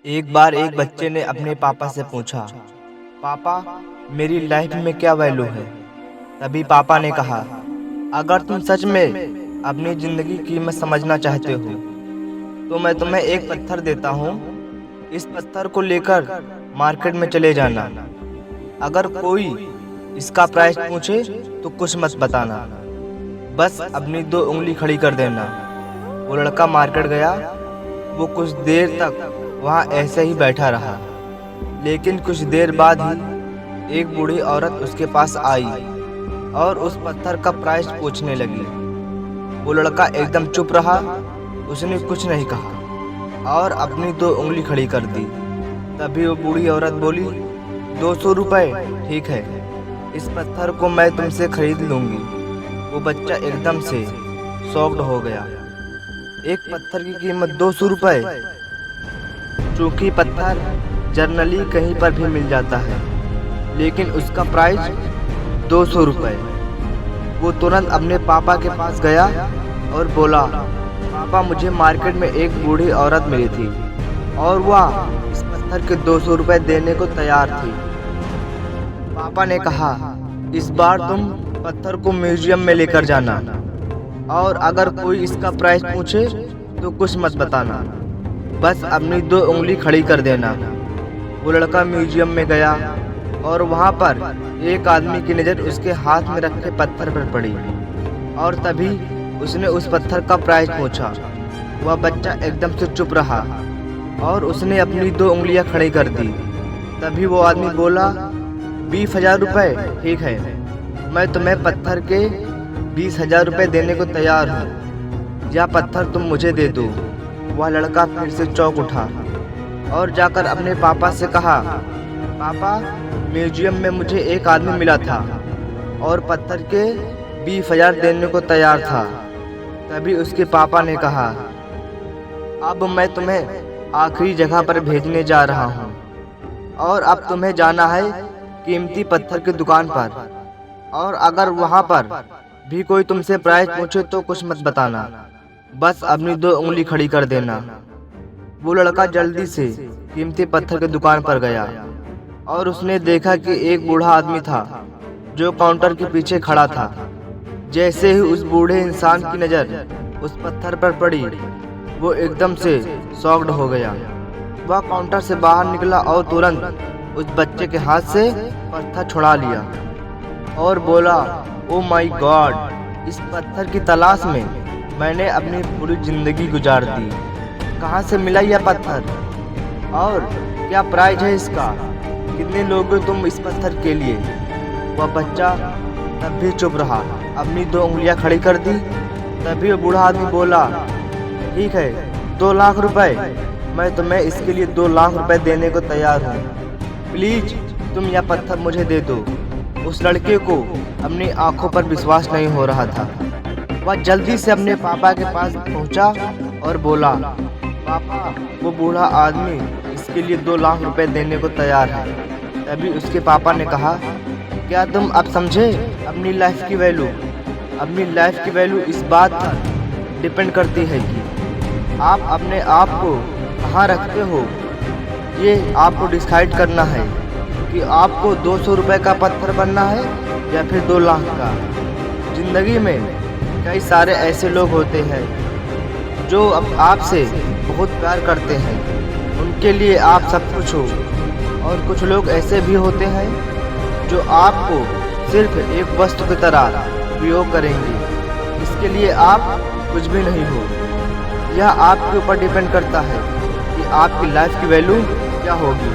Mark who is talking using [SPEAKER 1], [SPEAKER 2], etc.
[SPEAKER 1] एक बार एक बच्चे ने अपने पापा से पूछा, पापा मेरी लाइफ में क्या वैल्यू है। तभी पापा ने कहा, अगर तुम सच में अपनी जिंदगी की कीमत समझना चाहते हो तो मैं तुम्हें एक पत्थर देता हूँ। इस पत्थर को लेकर मार्केट में चले जाना। अगर कोई इसका प्राइस पूछे तो कुछ मत बताना, बस अपनी दो उंगली खड़ी कर देना। वो लड़का मार्केट गया। वो कुछ देर तक वहाँ ऐसे ही बैठा रहा, लेकिन कुछ देर बाद ही एक बूढ़ी औरत उसके पास आई और उस पत्थर का प्राइस पूछने लगी। वो लड़का एकदम चुप रहा, उसने कुछ नहीं कहा और अपनी दो उंगली खड़ी कर दी। तभी वो बूढ़ी औरत बोली, 200 रुपये ठीक है, इस पत्थर को मैं तुमसे खरीद लूँगी। वो बच्चा एकदम से शॉक्ड हो गया। एक पत्थर की कीमत 200 रुपये? चूँकि पत्थर जनरली कहीं पर भी मिल जाता है, लेकिन उसका प्राइस 200 रुपये। वो तुरंत अपने पापा के पास गया और बोला, पापा मुझे मार्केट में एक बूढ़ी औरत मिली थी और वह इस पत्थर के 200 रुपये देने को तैयार थी। पापा ने कहा, इस बार तुम पत्थर को म्यूजियम में लेकर जाना और अगर कोई इसका प्राइस पूछे तो कुछ मत बताना, बस अपनी दो उंगली खड़ी कर देना। वो लड़का म्यूजियम में गया और वहाँ पर एक आदमी की नज़र उसके हाथ में रखे पत्थर पर पड़ी और तभी उसने उस पत्थर का प्राइस पूछा। वह बच्चा एकदम से चुप रहा और उसने अपनी दो उंगलियां खड़ी कर दी। तभी वो आदमी बोला, 20,000 रुपये ठीक है, मैं तुम्हें पत्थर के 20,000 रुपये देने को तैयार हूँ, या पत्थर तुम मुझे दे दो। वह लड़का फिर से चौंक उठा और जाकर अपने पापा से कहा, पापा म्यूजियम में मुझे एक आदमी मिला था और पत्थर के 20,000 देने को तैयार था। तभी उसके पापा ने कहा, अब मैं तुम्हें आखिरी जगह पर भेजने जा रहा हूँ और अब तुम्हें जाना है कीमती पत्थर की दुकान पर, और अगर वहाँ पर भी कोई तुमसे प्राइस पूछे तो कुछ मत बताना, बस अपनी दो उंगली खड़ी कर देना। वो लड़का जल्दी से कीमती पत्थर की दुकान पर गया और उसने देखा कि एक बूढ़ा आदमी था जो काउंटर के पीछे खड़ा था। जैसे ही उस बूढ़े इंसान की नज़र उस पत्थर पर पड़ी, वो एकदम से शॉक्ड हो गया। वह काउंटर से बाहर निकला और तुरंत उस बच्चे के हाथ से पत्थर छुड़ा लिया और बोला, ओ माय गॉड, इस पत्थर की तलाश में मैंने अपनी पूरी जिंदगी गुजार दी। कहाँ से मिला यह पत्थर और क्या प्राइस है इसका? कितने लोगे तुम इस पत्थर के लिए? वह बच्चा तब भी चुप रहा, अपनी दो उंगलियां खड़ी कर दी। तभी वो बूढ़ा आदमी बोला, ठीक है, 2 लाख रुपए, मैं तुम्हें इसके लिए 2 लाख रुपए देने को तैयार हूँ, प्लीज तुम यह पत्थर मुझे दे दो। उस लड़के को अपनी आंखों पर विश्वास नहीं हो रहा था। वह जल्दी से अपने पापा के पास पहुंचा और बोला, पापा वो बूढ़ा आदमी इसके लिए 2 लाख रुपए देने को तैयार है। तभी उसके पापा ने कहा, क्या तुम अब समझे अपनी लाइफ की वैल्यू? अपनी लाइफ की वैल्यू इस बात पर डिपेंड करती है कि आप अपने आप को कहाँ रखते हो। ये आपको डिसाइड करना है कि आपको 200 रुपये का पत्थर बनना है या फिर 2 लाख का। ज़िंदगी में कई सारे ऐसे लोग होते हैं जो अब आपसे बहुत प्यार करते हैं, उनके लिए आप सब कुछ हो, और कुछ लोग ऐसे भी होते हैं जो आपको सिर्फ एक वस्तु की तरह उपयोग करेंगे, इसके लिए आप कुछ भी नहीं हो। यह आपके ऊपर डिपेंड करता है कि आपकी लाइफ की वैल्यू क्या होगी।